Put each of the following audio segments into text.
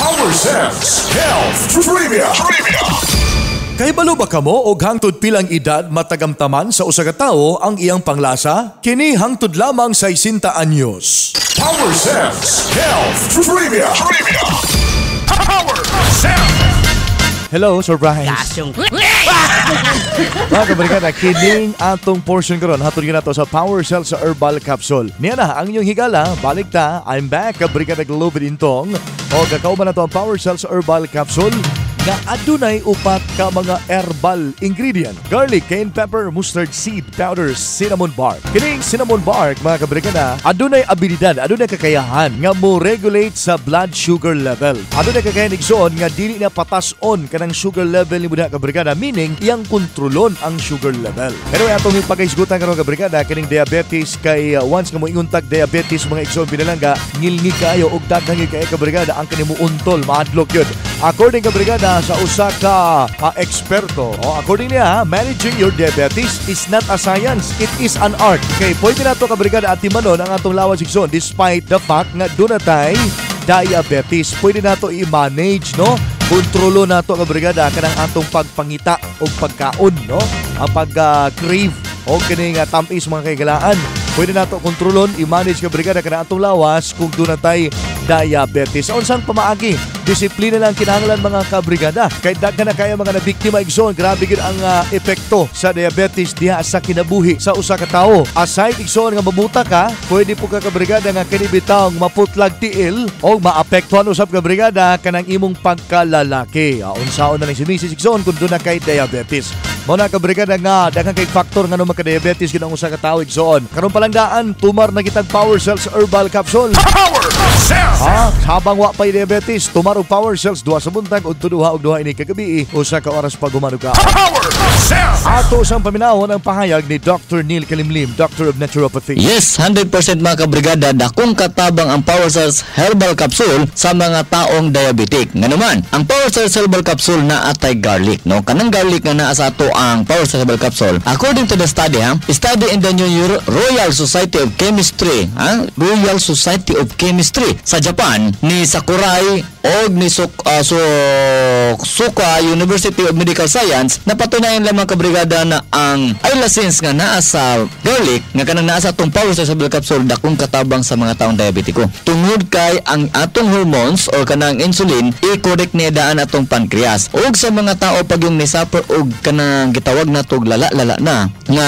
Power Sense Health Trivia. Kay balo ba kamo og hangtod pilang edad matagamtaman sa usa ka tawo ang iyang panglasa? Kini hangtod lamang sa 60 anyos. Power Sense Health Trivia. Power Sense. Hello, surprise. Kasyong. Mga kabarikada, kining atong portion karon hatod nato sa Power Cells sa Herbal Capsule. Niya na ang inyong higala, balik ta. I'm back, kabarikada Globin Intong. O kakauban na to ang Power Cells Herbal Capsule na adunay upat ka mga herbal ingredient. Garlic, cayenne pepper, mustard seed powder, cinnamon bark. Kining cinnamon bark, mga kabarikada, adunay abilidad, adunay kakayahan nga mo regulate sa blood sugar level. Adunay kakayahan igsoon nga dili na patas-on kanang sugar level ni mga kabarikada, meaning iyang kontrolon ang sugar level. Pero atong pagkaisgutan karon kabarikada, kining diabetes kay once nga mo inguntag diabetes mga igsoon pinalangga, ngilngi kayo og daghang kay kabarikada ang kanimo untol maadlok yun. According kabarikada sa usa ka eksperto, according niya, managing your diabetes is not a science, it is an art. Kay pwede na to kabarikada at timanon ang atong lawas igsoon despite the fact nga dunay diabetes. Pwede na to i-manage, no? Kontrolo na to kabarikada kanang atong pagpangita o pagkaon, no? Ang pag-crave o kining tamis mga kaigalaan. Pwede na to kontrolon, i-manage kabarikada kanang atong lawas kung dunay diabetes. Unsang pamaagi, disiplina lang kinahanglan mga kabrigada. Kay daghan na kaya mga nabiktima igsoon, grabe gid ang epekto sa diabetes diha sa kinabuhi sa usa ka tawo. Aside igsoon nga mamuta ka, pwede po ka kabrigada nga kini bitawng maputlag tiil o maapektuhan usab kabrigada kanang imong pagkalalaki. Unsaon na lang si Mrs. igsoon kung dunay kay diabetes. Mo na kabrigada nga daghang kay factor nga no magka-diabetes gid ang usa ka tawo igsoon. Karon palangdaan, tumar na kitag Power Cells Herbal Capsule. Power Cells! Habang wa pa'y diabetes, tumar og Power Cells duha sa buntag o duha og duha ini kagabi, usa ka oras pag humano ka. Power Cells! Ato sang paminawon ang pahayag ni Dr. Neil Kalimlim, Doctor of Naturopathy. Yes, 100% mga kabrigada, dakong katabang ang Power Cells Herbal Capsule sa mga taong diabetic. Nga naman, ang Power Cells Herbal Capsule na atay garlic, no? Kanang garlic nga naa sa ato ang Power Cells Herbal Capsule. According to the study, study in the New Royal Society of Chemistry, Royal Society of Chemistry sa Japan ni Sakurai o ni Suka University of Medical Science, napatunayan lamang kabrigada na ang ilasins nga naa sa garlic nga kanang naa sa atong Power Cells Herbal Capsule dakong katabang sa mga taong diabetiko. Tungod kay ang atong hormones o kanang insulin i-correct niya daan atong pancreas. Og sa mga tao pag yung nisuffer og kanang gitawag na tog lala na nga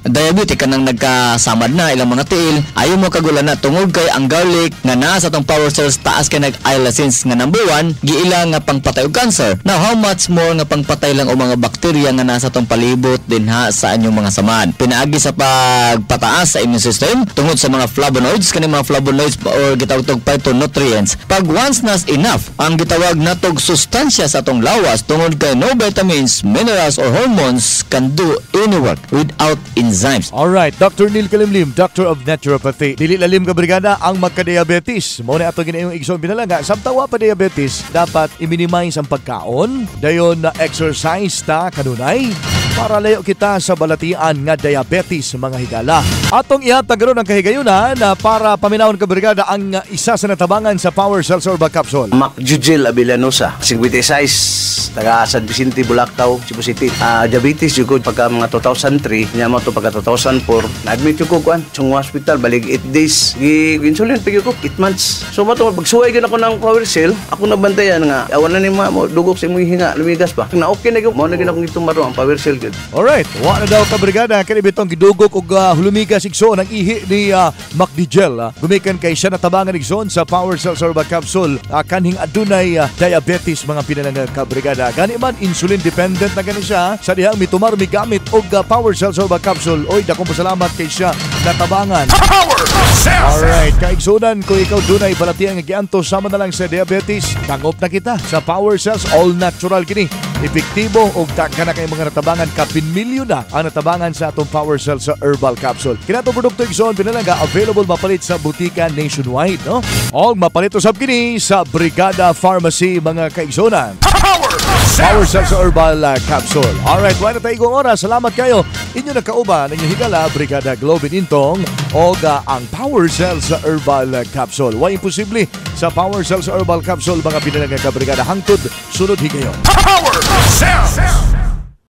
diabetic kanang nagkasamad na ilang mga tiil, ayo mo kagulan na tungod kay ang garlic nga naa sa atong Power Cells taas kay nag-ilasins nga number 1 giila nga pangpatay og cancer. Now how much more nga pangpatay lang o mga bakterya nga nasa atong palibot dinha sa anyong mga samad. Pinaagi sa pagpataas sa immune system tungod sa mga flavonoids, kani mga flavonoids or gitawag tog phytonutrients. Pag once nas enough ang gitawag natog sustansya sa atong lawas tungod kay no vitamins, minerals or hormones can do any work without enzymes. Alright, Dr. Neil Kalimlim, Doctor of Naturopathy. Dili lalim kabrigada ang magka-diabetes. Mao na ato ginayong igsoon pinalangga. Samtawa pa diabetes, dapat i-minimize ang pagkaon, dayon na exercise ta kanunay para layo kita sa balatian nga diabetes mga higala. Atong ihatag ron ang kahigayunan na para paminawon kabrigada ang isa sa natabangan sa Power Cells Herbal Capsule. Mac Jujel Abilanosa, 56, taga San Vicente, Bulactao, Cebu City. Diabetes jud ko pagka mga 2003, nya mo to pagka 2004, na-admit ko kuan sa hospital balik 8 days. Insulin pigyo ko 8 months. So mato pagsuway gyud ako ng Power Cell, ako nabantayan nga awan na ni mo dugok sa imong hinga, lumigas pa. Na okay na gyud mo na gyud akong itumaro ang Power Cell gyud. Alright, wa na daw kabrigada kani bitong gidugok og hulumigas igsoon ang ihi ni Mac Jujel. Gumikan kay siya natabangan igsoon sa Power Cells Herbal Capsule. Kanhing adunay diabetes mga pinanang kabrigada. Gani man insulin dependent na gani siya sa dihang mitumar migamit og Power Cells Herbal Capsule. Oy, dakong pasalamat kay siya natabangan. Power Cells! Alright, kaigsunan kung ikaw dunay balatian nga gianto sama na lang sa diabetes, tangop na kita sa Power Cells All Natural kini. epektibo o kana kay mga natabangan kapin milyon na ang natabangan sa atong Power Cell sa Herbal Capsule. Kinato produkto igsoon pinalaga available mapalit sa butika nationwide, no? O mapalit usab kini sa Brigada Pharmacy mga kaigsonan. Power Cell sa Herbal Capsule. Alright, wala na tayo oras. Salamat kayo. Inyo nakauban, inyong higala, Brigada Globin Intong o ang Power Cell sa Herbal Capsule. Wa imposible sa Power Cell sa Herbal Capsule, mga pinalagang kabrigada hangtod, sunod higayon. Power Cell!